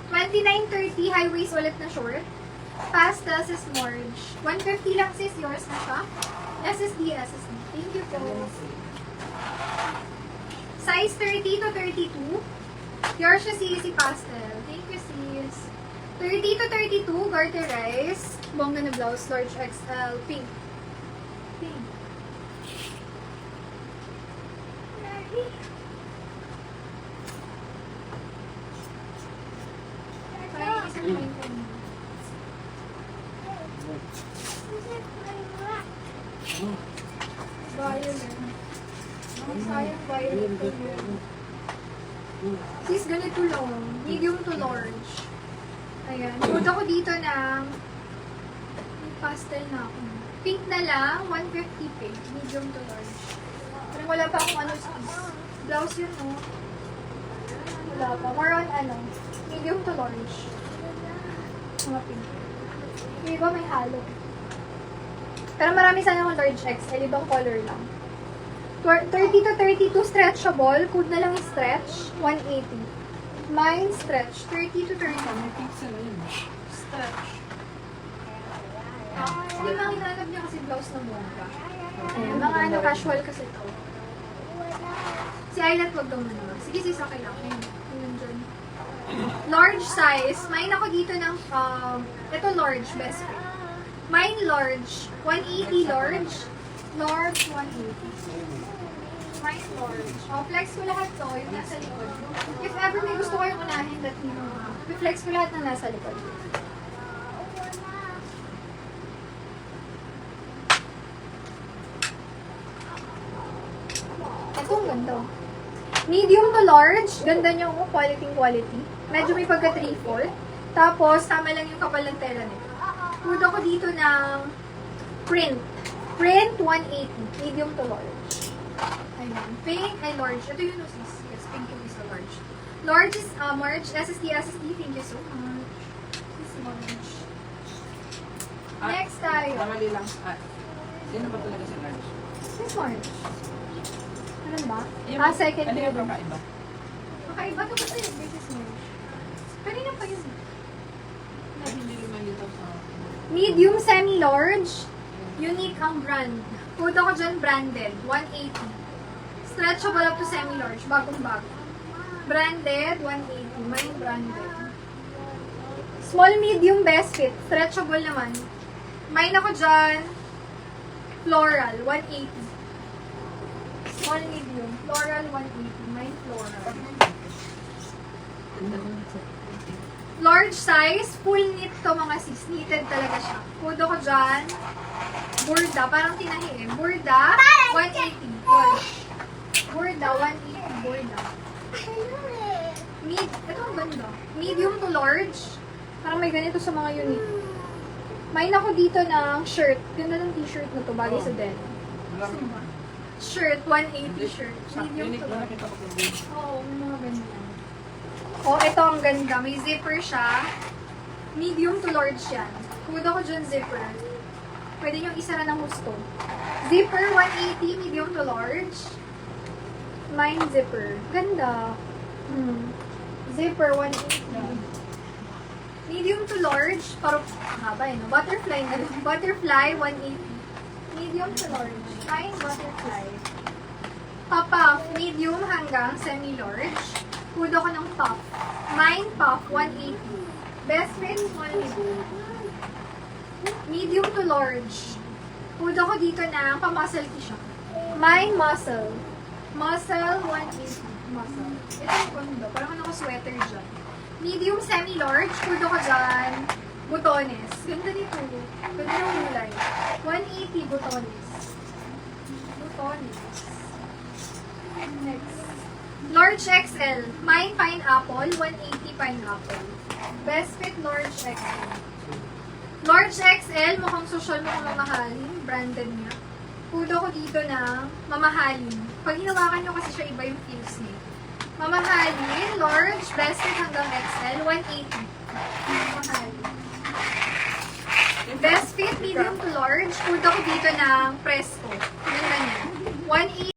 $29.30 high waist ulit na short. Pastel sis Morge. 150 lang sis, yours na siya. SSD. Thank you po. Size 30 to 32. Yours siya si pastel. Thank you sis. 30 to 32, garterize. Bongga na blouse, large XL, pink. Pink. Sayang violet ko yun. Sis, ganito lang. Medium to large. Ayan. Huwag ako dito ng pastel na ako. Pink na lang, 150 pink. Medium to large. Parang wala pa akong ano sis. Blouse yun, no? Wala pa. More on ano, medium to large. Mga pink. Yung iba may halo. Pero marami sana akong large XL. Ibang color lang. 30 to 32 stretchable. Code na lang yung stretch. 180. Mine stretch. 30 to 30. Stretch. Hindi mga hinanap niya kasi blouse ng bongga. Ayan. Mga ano, casual kasi ito. Si Island wag daw muna. Sige sis, okay lang. Ayun dyan. Large size. Mine ako dito ng, ito large, best fit. Mine large. 180 large. Large, 180. Mine large. Flex ko lahat to, yung nasa likod. If ever may gusto kayong unahin, that you know, flex ko lahat ng nasa likod. Ito ang ganda. Medium to large. Ganda niyo kung quality. Medyo may pagka 3/4. Tapos, tama lang yung kapal ng tela nito. Food ako dito ng print. Print 180. Medium to large. Ayan. Pink ay large. Ito yung sis. Yes, pink yung isa large. Large is March. SSD. Thank you so much. This is March. Next tayo. Namali lang. Sino ba talaga si large? This March. Ano ba? Second. Ano yung kakaiba? Kakaiba to kasi yung this is March. Kanina pa yun. Hindi naman dito sa... Medium, semi-large. Unique ang brand. Food ako dyan branded. 180. Stretchable up to semi-large. Bagong-bago. Branded, 180. Mine branded. Small, medium, best fit. Stretchable naman. Mine ako dyan. Floral, 180. Small, medium. Floral, 180. Mine floral. Large size, full knit to mga sis. Knitted talaga siya. Food ako dyan. Burda, parang tinahi eh. Burda, 180. Burda, 180. Burda. Ito ang ganda. Medium to large. Parang may ganito sa mga unique. Main ako dito ng shirt. Ganda ng t-shirt na to, bagay sa denim. Shirt, 180 shirt. Medium to large. Oo, may mga ganyan. Oh, ito ang ganda. May zipper siya. Medium to large yan. Food ako dyan zipper. Pwede nyo isara ng gusto. Zipper, 180, medium to large. Mine zipper. Ganda. Zipper, 180. Medium to large. Parang, haba no? Butterfly na rin. Butterfly, 180. Medium to large. Mine, butterfly. Puff, medium hanggang semi-large. Food ako ng puff. Mine, puff, 180. Best fit, small, medium. Medium to large. Food ako dito na pa-muscle ko siya. Mine, muscle. Muscle, 180. Muscle. Ito yung kondo. Parang naka-sweater dyan. Medium, semi-large. Food ako dyan. Butones. Ganda nito. Ganda ng kulay. 180 butones. Butones. Next. Large XL. Mine, pineapple. 180 pineapple. Best fit, large XL. Large XL, mukhang social, mukhang mamahalin. Branded niya. Food ako dito na mamahalin. Pag hinawakan nyo kasi siya, iba yung feels niya. Mamahalin, large, best fit hanggang XL, 180. Mamahalin. Best fit, medium to large, naka-afford ako dito ng Presto. Tignan